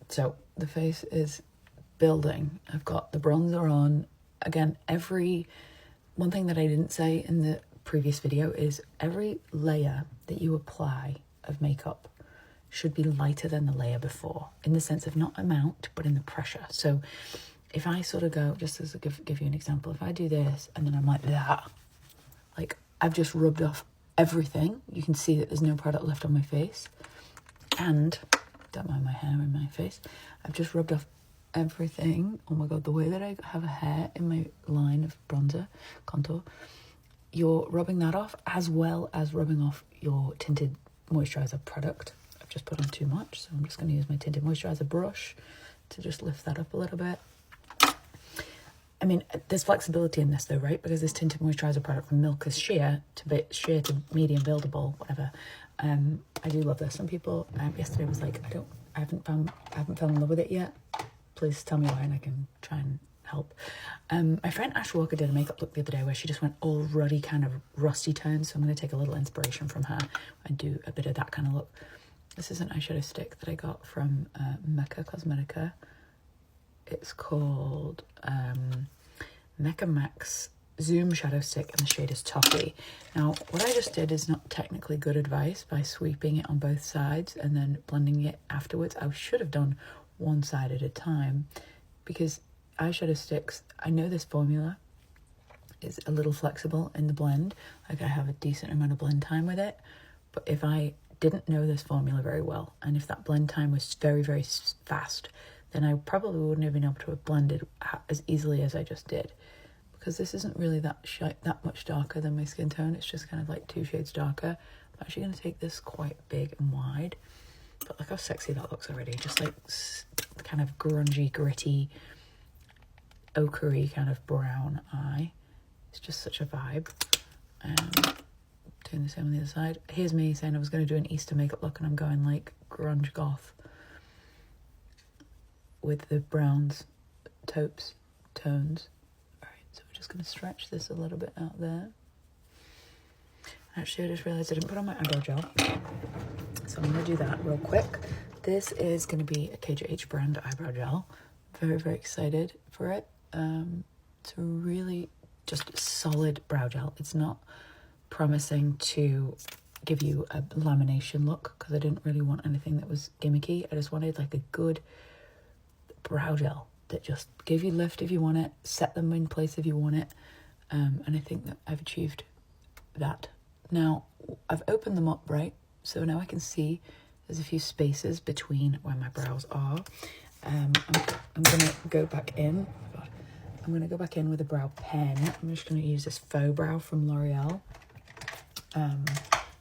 So the face is building. I've got the bronzer on. Again, one thing that I didn't say in the previous video is every layer that you apply of makeup should be lighter than the layer before, in the sense of not amount, but in the pressure. So if I sort of go, just as give you an example, if I do this and then I'm like that, like I've just rubbed off everything. You can see that there's no product left on my face. And, don't mind my hair in my face, I've just rubbed off everything. Oh my god, the way that I have a hair in my line of bronzer, contour, you're rubbing that off as well as rubbing off your tinted moisturizer product. I've just put on too much, so I'm just going to use my tinted moisturizer brush to just lift that up a little bit. I mean, there's flexibility in this though, right? Because this tinted moisturizer product from Milk is sheer to medium buildable, whatever. I do love this. Some people yesterday was like, I haven't fell in love with it yet. Please tell me why, and I can try and help. My friend Ash Walker did a makeup look the other day where she just went all ruddy, kind of rusty tones. So I'm going to take a little inspiration from her and do a bit of that kind of look. This is an eyeshadow stick that I got from Mecca Cosmetica. It's called Mecca Max Zoom Shadow Stick, and the shade is Toffee. Now, what I just did is not technically good advice by sweeping it on both sides and then blending it afterwards. I should have done one side at a time, because eyeshadow sticks, I know this formula is a little flexible in the blend. Like, I have a decent amount of blend time with it, but if I didn't know this formula very well, and if that blend time was very, very fast, then I probably wouldn't have been able to have blended as easily as I just did, because this isn't really that much darker than my skin tone. It's just kind of like 2 shades darker. I'm actually going to take this quite big and wide, but look how sexy that looks already. Just like kind of grungy, gritty, ochre-y kind of brown eye. It's just such a vibe. Doing the same on the other side. Here's me saying I was going to do an Easter makeup look, and I'm going like grunge goth with the browns, taupes, tones. All right, so we're just going to stretch this a little bit out there. Actually, I just realized I didn't put on my eyebrow gel, so I'm going to do that real quick. This is going to be a KJH brand eyebrow gel. Very, very excited for it. It's a really just solid brow gel. It's not promising to give you a lamination look, because I didn't really want anything that was gimmicky. I just wanted like a good brow gel that just gave you lift if you want it, set them in place if you want it, and I think that I've achieved that. Now, I've opened them up, right? So now I can see there's a few spaces between where my brows are. I'm going to go back in. Oh God. I'm going to go back in with a brow pen. I'm just going to use this Faux Brow from L'Oreal.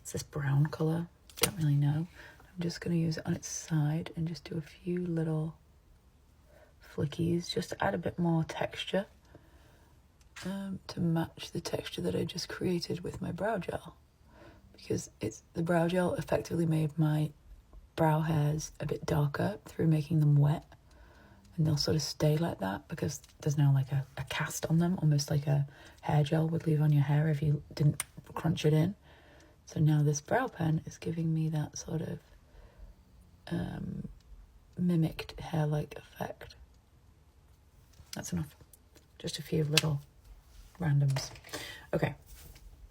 It's this brown colour. Don't really know. I'm just going to use it on its side and just do a few little flickies just to add a bit more texture, to match the texture that I just created with my brow gel, because the brow gel effectively made my brow hairs a bit darker through making them wet, and they'll sort of stay like that because there's now like a cast on them, almost like a hair gel would leave on your hair if you didn't crunch it in. So now this brow pen is giving me that sort of mimicked hair-like effect. That's enough. Just a few little randoms. Okay,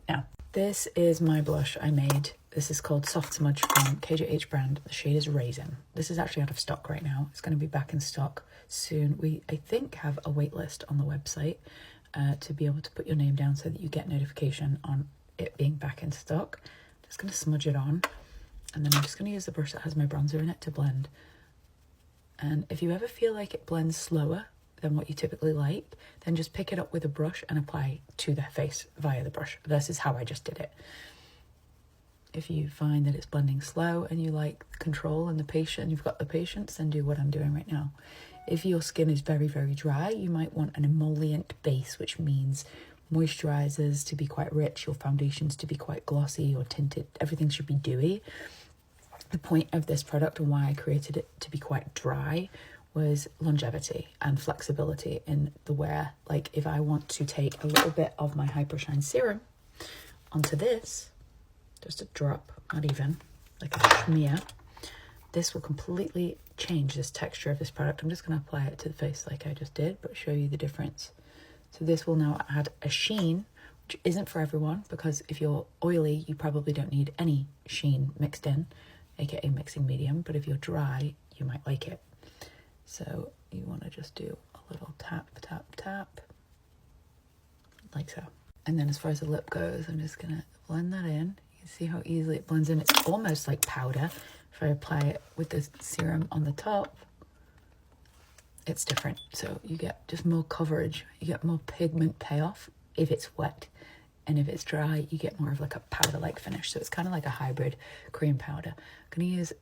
now this is my blush I made. This is called Soft Smudge from KJH brand. The shade is Raisin. This is actually out of stock right now. It's going to be back in stock soon. We, I think, have a wait list on the website to be able to put your name down so that you get notification on it being back in stock. I'm just going to smudge it on, and then I'm just going to use the brush that has my bronzer in it to blend. And if you ever feel like it blends slower than what you typically like, then just pick it up with a brush and apply to their face via the brush. This is how I just did it. If you find that it's blending slow and you like control and you've got the patience, then do what I'm doing right now. If your skin is very, very dry, you might want an emollient base, which means moisturizers to be quite rich, your foundations to be quite glossy or tinted. Everything should be dewy. The point of this product and why I created it to be quite dry was longevity and flexibility in the wear. Like, if I want to take a little bit of my Hyper Shine Serum onto this, just a drop, not even, like a smear, this will completely change this texture of this product. I'm just going to apply it to the face like I just did, but show you the difference. So this will now add a sheen, which isn't for everyone, because if you're oily, you probably don't need any sheen mixed in, aka mixing medium, but if you're dry, you might like it. So you want to just do a little tap, tap, tap, like so. And then as far as the lip goes, I'm just going to blend that in. You can see how easily it blends in. It's almost like powder. If I apply it with the serum on the top, it's different. So you get just more coverage. You get more pigment payoff if it's wet. And if it's dry, you get more of like a powder-like finish. So it's kind of like a hybrid cream powder. I'm going to use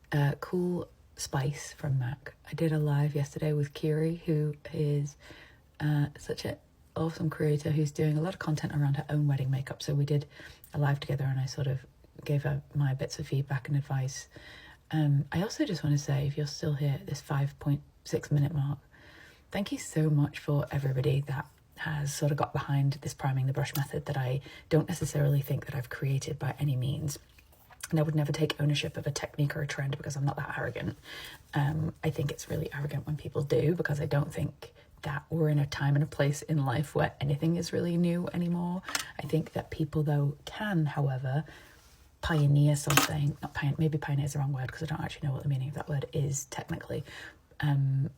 Cool Spice from MAC. I did a live yesterday with Kiri, who is such an awesome creator who's doing a lot of content around her own wedding makeup. So we did a live together and I sort of gave her my bits of feedback and advice. I also just want to say, if you're still here at this 5.6 minute mark, thank you so much for everybody that has sort of got behind this priming the brush method that I don't necessarily think that I've created by any means. And I would never take ownership of a technique or a trend because I'm not that arrogant. I think it's really arrogant when people do, because I don't think that we're in a time and a place in life where anything is really new anymore. I think that people, though, can, however, pioneer something. Not pioneer, maybe pioneer is the wrong word because I don't actually know what the meaning of that word is technically. I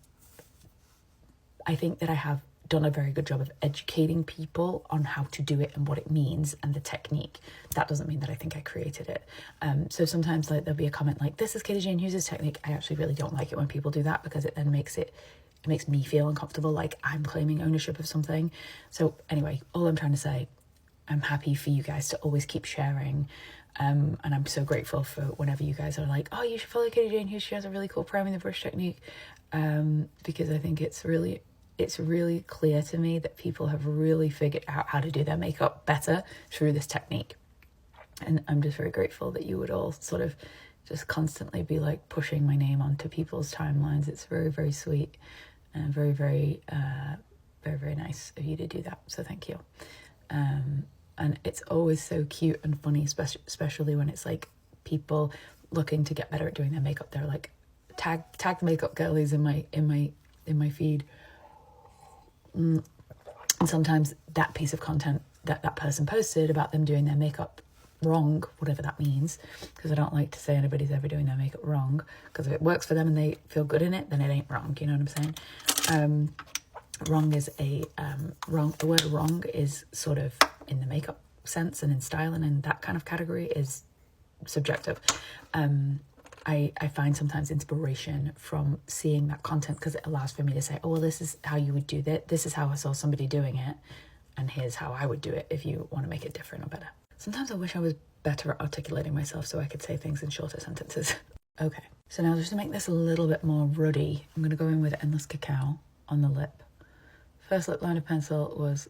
think that I have done a very good job of educating people on how to do it and what it means and the technique. That doesn't mean that I think I created it. So sometimes like there'll be a comment like, this is Katie Jane Hughes' technique. I actually really don't like it when people do that, because it then makes me feel uncomfortable, like I'm claiming ownership of something. So anyway, all I'm trying to say, I'm happy for you guys to always keep sharing. And I'm so grateful for whenever you guys are like, oh, you should follow Katie Jane Hughes. She has a really cool priming the brush technique. Because I think it's really clear to me that people have really figured out how to do their makeup better through this technique. And I'm just very grateful that you would all sort of just constantly be like pushing my name onto people's timelines. It's very, very sweet and very, very, very, very nice of you to do that. So thank you. And it's always so cute and funny, especially when it's like people looking to get better at doing their makeup. They're like, tag the makeup girlies in my feed. And sometimes that piece of content that person posted about them doing their makeup wrong, whatever that means, because I don't like to say anybody's ever doing their makeup wrong, because if it works for them and they feel good in it, then it ain't wrong. You know what I'm saying? Wrong is wrong. The word wrong is sort of in the makeup sense and in style and in that kind of category is subjective. I find sometimes inspiration from seeing that content, because it allows for me to say, oh, well, this is how you would do that. This is how I saw somebody doing it. And here's how I would do it if you want to make it different or better. Sometimes I wish I was better at articulating myself so I could say things in shorter sentences. Okay, so now just to make this a little bit more ruddy, I'm going to go in with Endless Cacao on the lip. First lip liner pencil was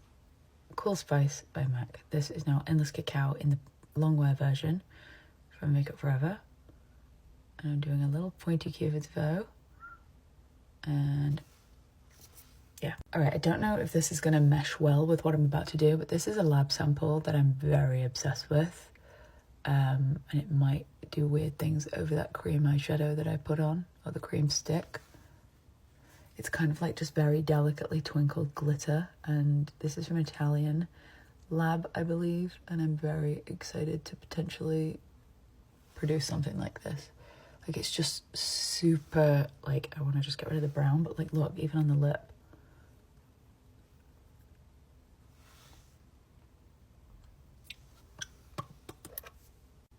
Cool Spice by MAC. This is now Endless Cacao in the long wear version from Makeup Forever. And I'm doing a little pointy Cupid's bow. And yeah. All right, I don't know if this is going to mesh well with what I'm about to do, but this is a lab sample that I'm very obsessed with. And it might do weird things over that cream eyeshadow that I put on, or the cream stick. It's kind of like just very delicately twinkled glitter. And this is from Italian Lab, I believe. And I'm very excited to potentially produce something like this. Like, it's just super, like, I want to just get rid of the brown, but like, look, even on the lip.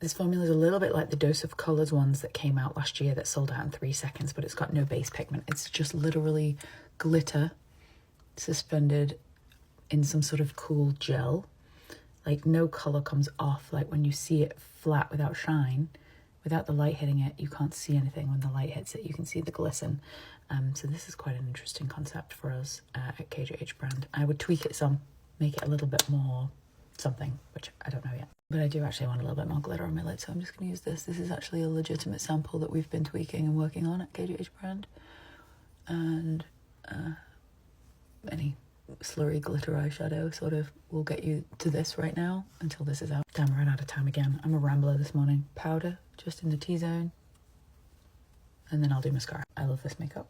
This formula is a little bit like the Dose of Colours ones that came out last year that sold out in 3 seconds, but it's got no base pigment. It's just literally glitter suspended in some sort of cool gel. Like, no colour comes off. Like, when you see it flat without shine, without the light hitting it, you can't see anything. When the light hits it, you can see the glisten. So this is quite an interesting concept for us at KJH brand. I would tweak it some, make it a little bit more something, which I don't know yet. But I do actually want a little bit more glitter on my lid, so I'm just going to use this. This is actually a legitimate sample that we've been tweaking and working on at KJH brand. And any slurry glitter eyeshadow sort of will get you to this right now until this is out. Damn, I ran out of time again. I'm a rambler this morning. Powder just in the T-zone. and then I'll do mascara. I love this makeup.